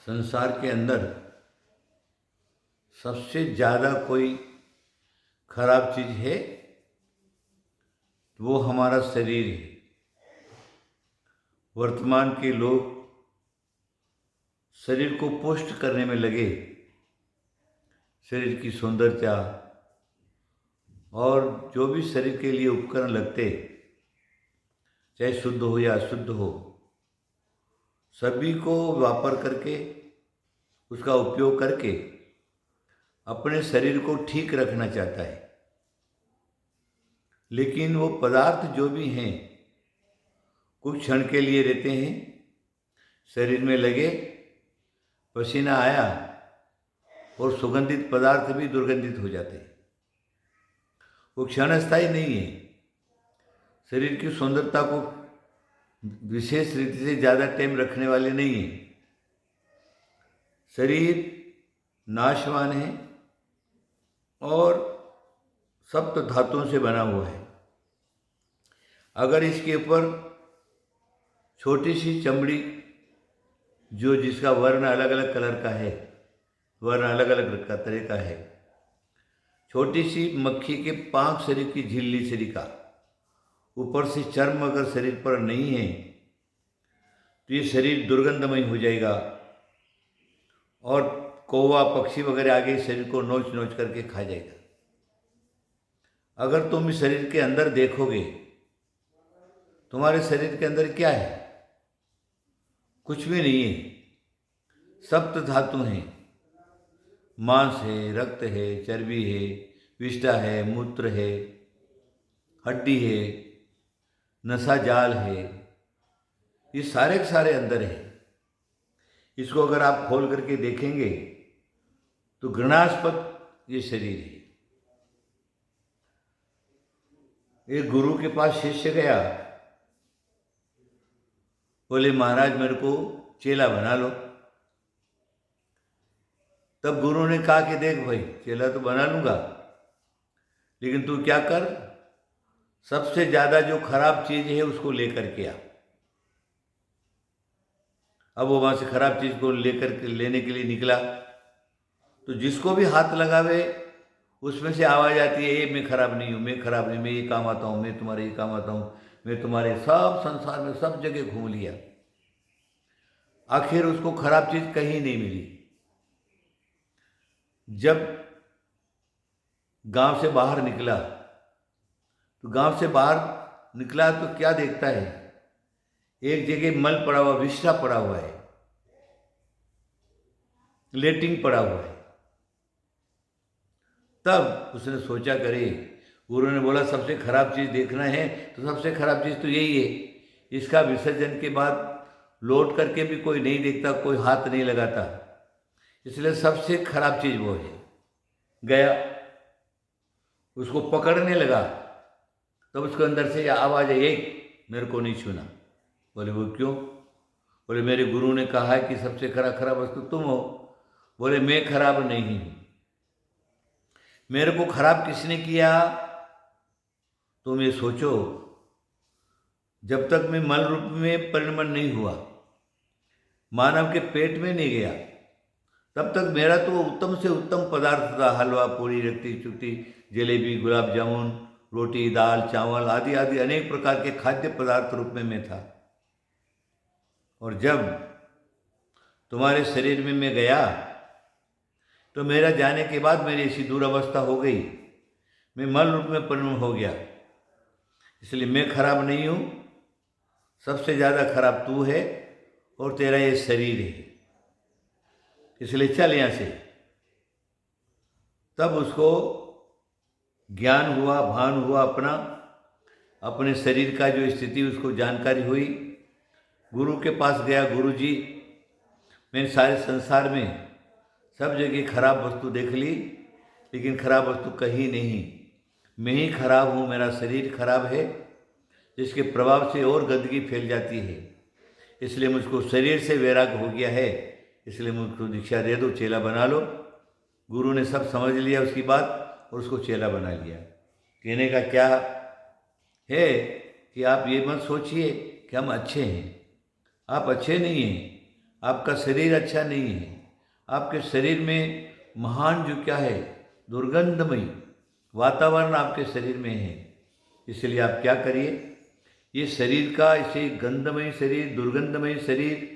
संसार के अंदर सबसे ज़्यादा कोई खराब चीज़ है तो वो हमारा शरीर है। वर्तमान के लोग शरीर को पुष्ट करने में लगे, शरीर की सुंदरता और जो भी शरीर के लिए उपकरण लगते, चाहे शुद्ध हो या अशुद्ध हो, सभी को वापर करके उसका उपयोग करके अपने शरीर को ठीक रखना चाहता है। लेकिन वो पदार्थ जो भी हैं कुछ क्षण के लिए रहते हैं, शरीर में लगे, पसीना आया और सुगंधित पदार्थ भी दुर्गंधित हो जाते हैं। वो क्षणस्थायी नहीं है। शरीर की सुंदरता को विशेष रीति से ज़्यादा टाइम रखने वाले नहीं हैं। शरीर नाशवान है और सप्त धातुओं से बना हुआ है। अगर इसके ऊपर छोटी सी चमड़ी जो जिसका वर्ण अलग अलग कलर का है, वर्ण अलग अलग का तरह का है, छोटी सी मक्खी के पांख शरीर की झिल्ली शरीर ऊपर से चर्म अगर शरीर पर नहीं है तो ये शरीर दुर्गंधमय हो जाएगा और कौवा पक्षी वगैरह आगे शरीर को नोच नोच करके खा जाएगा। अगर तुम इस शरीर के अंदर देखोगे, तुम्हारे शरीर के अंदर क्या है? कुछ भी नहीं है। सप्त धातु हैं। मांस है, रक्त है, चर्बी है, विष्ठा है, मूत्र है, हड्डी है, नसा जाल है, ये सारे के सारे अंदर है। इसको अगर आप खोल करके देखेंगे तो घृणास्पद ये शरीर है। एक गुरु के पास शिष्य गया, बोले महाराज मेरे को चेला बना लो। तब गुरु ने कहा कि देख भाई, चेला तो बना लूंगा, लेकिन तू क्या कर, सबसे ज्यादा जो खराब चीज है उसको लेकर के आ। अब वो वहां से खराब चीज को लेने के लिए निकला तो जिसको भी हाथ लगावे उसमें से आवाज आती है, ये मैं खराब नहीं हूं, मैं खराब नहीं, मैं ये काम आता हूं, मैं तुम्हारे ये काम आता हूं, मैं तुम्हारे सब संसार में सब जगह घूम लिया। आखिर उसको खराब चीज कहीं नहीं मिली। जब गांव से बाहर निकला तो गांव से बाहर निकला तो क्या देखता है, एक जगह मल पड़ा हुआ, विष्ठा पड़ा हुआ है, लेटिंग पड़ा हुआ है। तब उसने सोचा, करे गुरु ने बोला सबसे खराब चीज देखना है तो सबसे खराब चीज तो यही है। इसका विसर्जन के बाद लौट करके भी कोई नहीं देखता, कोई हाथ नहीं लगाता, इसलिए सबसे खराब चीज वो है। गया, उसको पकड़ने लगा, तब उसके अंदर से आवाज आई, मेरे को नहीं छूना। बोले वो क्यों? बोले मेरे गुरु ने कहा है कि सबसे खराब वस्तु तुम हो। बोले मैं खराब नहीं हूं। मेरे को खराब किसने किया? तुम ये सोचो, जब तक मैं मल रूप में परिणमन नहीं हुआ, मानव के पेट में नहीं गया, तब तक मेरा तो उत्तम से उत्तम पदार्थ था। हलवा, पूरी, रत्ती, चुट्टी, जलेबी, गुलाब जामुन, रोटी, दाल, चावल आदि आदि अनेक प्रकार के खाद्य पदार्थ रूप में मैं था। और जब तुम्हारे शरीर में मैं गया तो मेरा जाने के बाद मेरी ऐसी दुरावस्था हो गई, मैं मल रूप में परिणत हो गया। इसलिए मैं खराब नहीं हूं, सबसे ज्यादा खराब तू है और तेरा ये शरीर है, इसलिए चल यहां से। तब उसको ज्ञान हुआ, भान हुआ, अपने शरीर का जो स्थिति उसको जानकारी हुई। गुरु के पास गया, गुरु जी मैंने सारे संसार में सब जगह खराब वस्तु देख ली, लेकिन खराब वस्तु कहीं नहीं। मैं ही खराब हूँ, मेरा शरीर खराब है, जिसके प्रभाव से और गंदगी फैल जाती है। इसलिए मुझको शरीर से वैराग हो गया है, इसलिए मुझको दीक्षा दे दो, चेला बना लो। गुरु ने सब समझ लिया उसकी बात और उसको चेला बना लिया। कहने का क्या है कि आप ये मत सोचिए कि हम अच्छे हैं, आप अच्छे नहीं हैं, आपका शरीर अच्छा नहीं है, आपके शरीर में महान जो क्या है, दुर्गंधमयी वातावरण आपके शरीर में है। इसलिए आप क्या करिए, ये शरीर का, इसे गंधमयी शरीर, दुर्गंधमयी शरीर,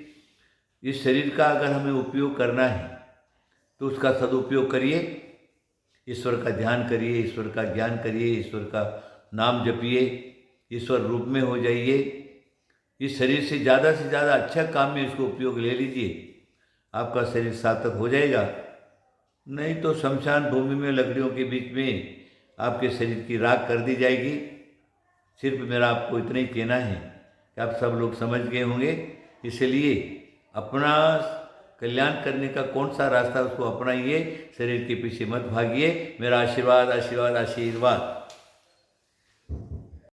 इस शरीर का अगर हमें उपयोग करना है तो उसका सदुपयोग करिए। ईश्वर का ध्यान करिए, ईश्वर का ज्ञान करिए, ईश्वर का नाम जपिए, ईश्वर रूप में हो जाइए। इस शरीर से ज़्यादा अच्छा काम में इसको उपयोग ले लीजिए, आपका शरीर सार्थक हो जाएगा। नहीं तो शमशान भूमि में लकड़ियों के बीच में आपके शरीर की राख कर दी जाएगी। सिर्फ मेरा आपको इतना ही कहना है कि आप सब लोग समझ गए होंगे। इसलिए अपना कल्याण करने का कौन सा रास्ता उसको अपनाइए, शरीर के पीछे मत भागिए। मेरा आशीर्वाद आशीर्वाद आशीर्वाद।